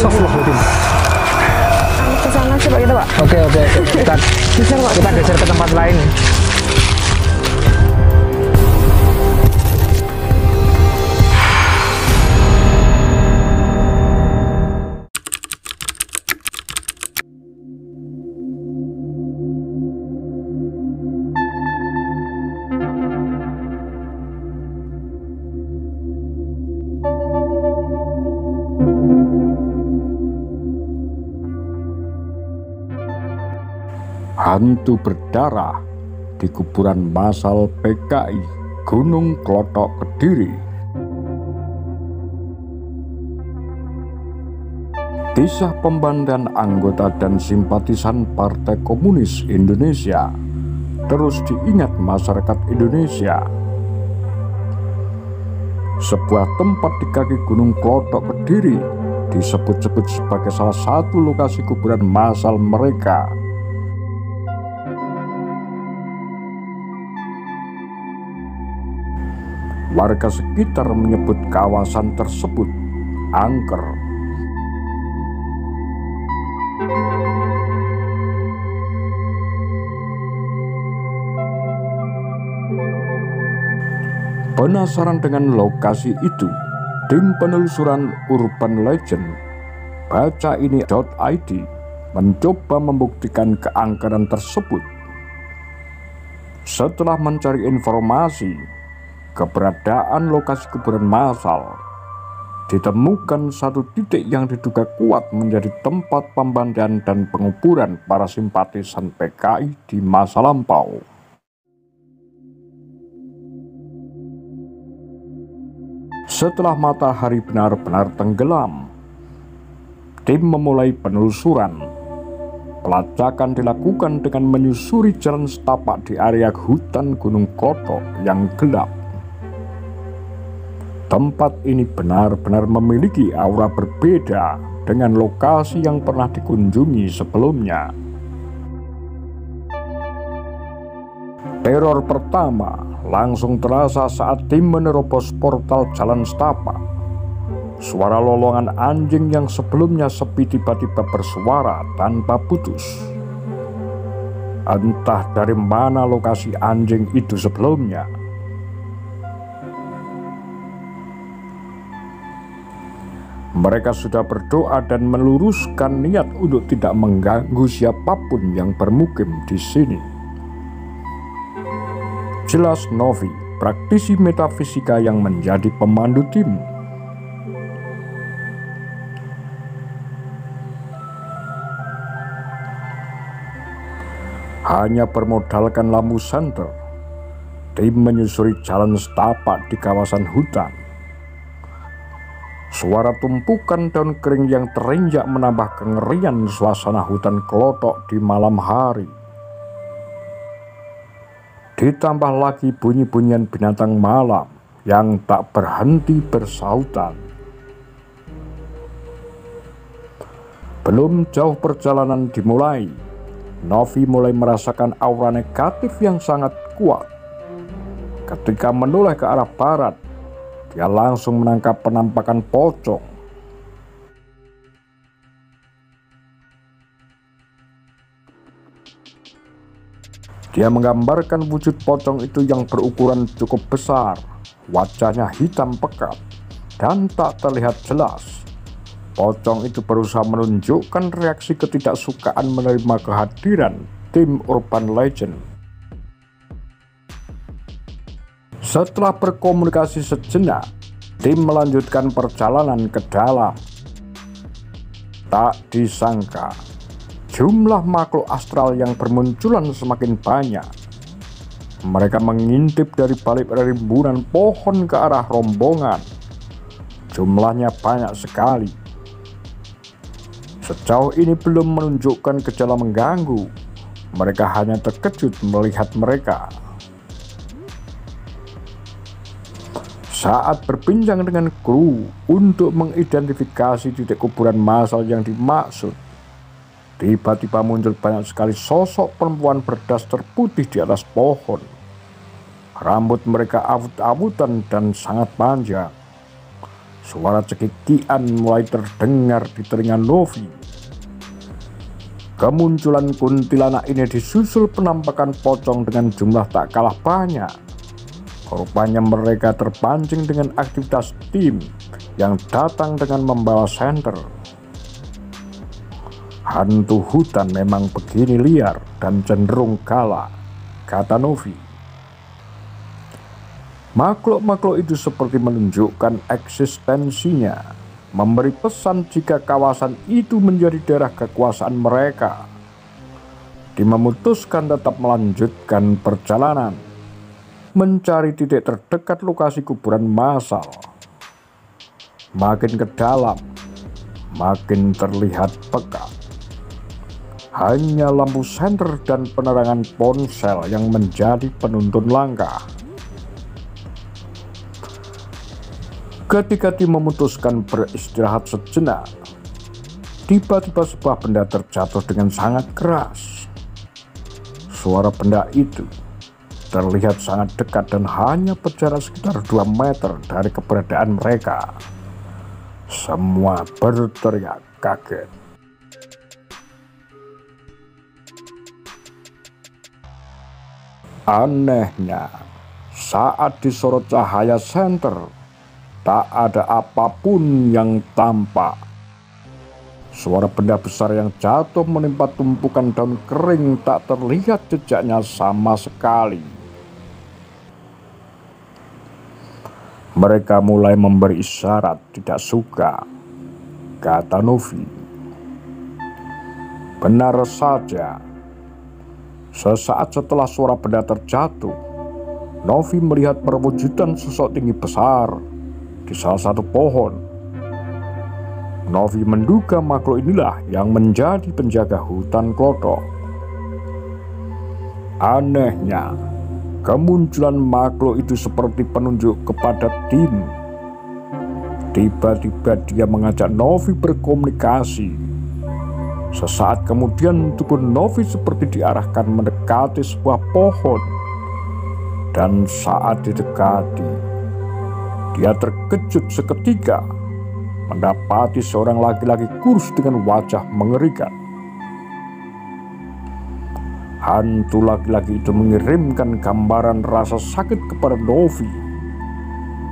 soft loh Tim. Ke sana coba kita, Pak. Oke. Kita geser ke tempat lain. Hantu berdarah di kuburan massal PKI Gunung Klothok, Kediri. Kisah pembantaian anggota dan simpatisan Partai Komunis Indonesia terus diingat masyarakat Indonesia. Sebuah tempat di kaki Gunung Klothok, Kediri disebut-sebut sebagai salah satu lokasi kuburan massal mereka. Warga sekitar menyebut kawasan tersebut angker. Penasaran dengan lokasi itu, tim penelusuran Urban Legend bacaini.id mencoba membuktikan keangkeran tersebut. Setelah mencari informasi keberadaan lokasi kuburan massal, ditemukan satu titik yang diduga kuat menjadi tempat pembantaian dan penguburan para simpatisan PKI di masa lampau. Setelah matahari benar-benar tenggelam, tim memulai penelusuran. Pelacakan dilakukan dengan menyusuri jalan setapak di area hutan Gunung Klothok yang gelap. Tempat ini benar-benar memiliki aura berbeda dengan lokasi yang pernah dikunjungi sebelumnya. Teror pertama langsung terasa saat tim menerobos portal jalan setapak. Suara lolongan anjing yang sebelumnya sepi tiba-tiba bersuara tanpa putus. Entah dari mana lokasi anjing itu sebelumnya. Mereka sudah berdoa dan meluruskan niat untuk tidak mengganggu siapapun yang bermukim di sini. Jelas Novi, praktisi metafisika yang menjadi pemandu tim. Hanya bermodalkan lampu senter, tim menyusuri jalan setapak di kawasan hutan. Suara tumpukan daun kering yang terinjak menambah kengerian suasana hutan Klothok di malam hari. Ditambah lagi bunyi-bunyian binatang malam yang tak berhenti bersautan. Belum jauh perjalanan dimulai, Novi mulai merasakan aura negatif yang sangat kuat. Ketika menoleh ke arah barat, dia langsung menangkap penampakan pocong. Dia menggambarkan wujud pocong itu yang berukuran cukup besar, wajahnya hitam pekat, dan tak terlihat jelas. Pocong itu berusaha menunjukkan reaksi ketidaksukaan menerima kehadiran tim Urban Legend. Setelah berkomunikasi sejenak, tim melanjutkan perjalanan ke dalam. Tak disangka, jumlah makhluk astral yang bermunculan semakin banyak. Mereka mengintip dari balik rimbunan pohon ke arah rombongan. Jumlahnya banyak sekali. Sejauh ini belum menunjukkan gejala mengganggu. Mereka hanya terkejut melihat mereka. Saat berbincang dengan kru untuk mengidentifikasi titik kuburan massal yang dimaksud, tiba-tiba muncul banyak sekali sosok perempuan berdaster putih di atas pohon. Rambut mereka awut-awutan dan sangat panjang. Suara cekikian mulai terdengar di telinga Novi. Kemunculan kuntilanak ini disusul penampakan pocong dengan jumlah tak kalah banyak. Rupanya mereka terpancing dengan aktivitas tim yang datang dengan membawa senter. Hantu hutan memang begini liar dan cenderung galak, kata Novi. Makhluk-makhluk itu seperti menunjukkan eksistensinya, memberi pesan jika kawasan itu menjadi daerah kekuasaan mereka. Tim memutuskan tetap melanjutkan perjalanan, mencari titik terdekat lokasi kuburan massal. Makin ke dalam, makin terlihat pekat. Hanya lampu senter dan penerangan ponsel yang menjadi penuntun langkah. Ketika tim memutuskan beristirahat sejenak, tiba-tiba sebuah benda terjatuh dengan sangat keras. Suara benda itu terlihat sangat dekat dan hanya berjarak sekitar 2 meter dari keberadaan mereka. Semua berteriak kaget. Anehnya, saat disorot cahaya senter, tak ada apapun yang tampak. Suara benda besar yang jatuh menimpa tumpukan daun kering tak terlihat jejaknya sama sekali. Mereka mulai memberi isyarat tidak suka, kata Novi. Benar saja. Sesaat setelah suara benda terjatuh, Novi melihat perwujudan sosok tinggi besar di salah satu pohon. Novi menduga makhluk inilah yang menjadi penjaga hutan klotok. Anehnya, kemunculan makhluk itu seperti penunjuk kepada tim. Tiba-tiba dia mengajak Novi berkomunikasi. Sesaat kemudian tubuh Novi seperti diarahkan mendekati sebuah pohon. Dan saat didekati, dia terkejut seketika mendapati seorang laki-laki kurus dengan wajah mengerikan. Hantu laki-laki itu mengirimkan gambaran rasa sakit kepada Novi.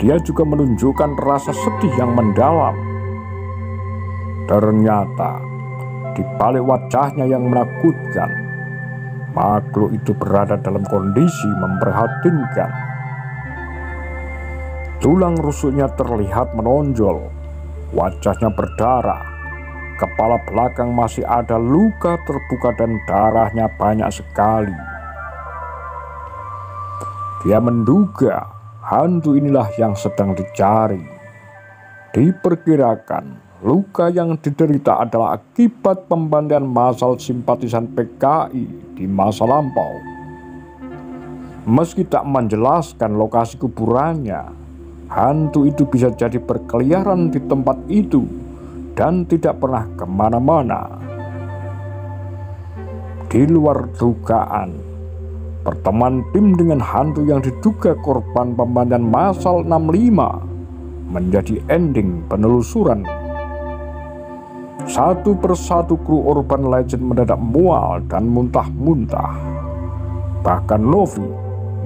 Dia juga menunjukkan rasa sedih yang mendalam. Ternyata di balik wajahnya yang menakutkan, makhluk itu berada dalam kondisi memprihatinkan. Tulang rusuknya terlihat menonjol, wajahnya berdarah, kepala belakang masih ada luka terbuka dan darahnya banyak sekali. Dia menduga hantu inilah yang sedang dicari. Diperkirakan luka yang diderita adalah akibat pembantaian massal simpatisan PKI di masa lampau. Meski tak menjelaskan lokasi kuburannya, hantu itu bisa jadi berkeliaran di tempat itu dan tidak pernah kemana-mana. Di luar dugaan, pertemuan tim dengan hantu yang diduga korban pembantaian massal 65 menjadi ending penelusuran. Satu persatu kru Urban Legend mendadak mual dan muntah-muntah. Bahkan Novi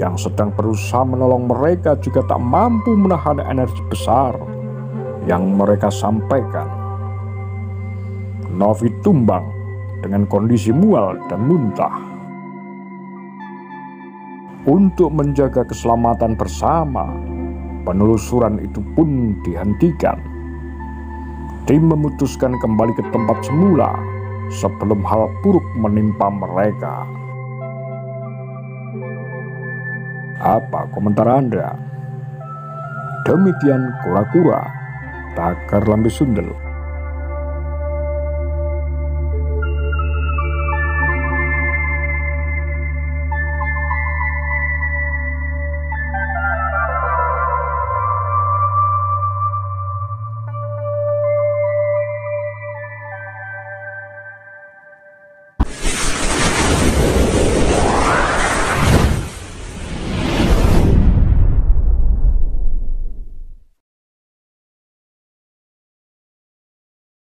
yang sedang berusaha menolong mereka juga tak mampu menahan energi besar yang mereka sampaikan. Novi tumbang dengan kondisi mual dan muntah. Untuk menjaga keselamatan bersama, penelusuran itu pun dihentikan. Tim memutuskan kembali ke tempat semula sebelum hal buruk menimpa mereka. Apa komentar Anda? Demikian kura-kura, Takar Lambe Sundel.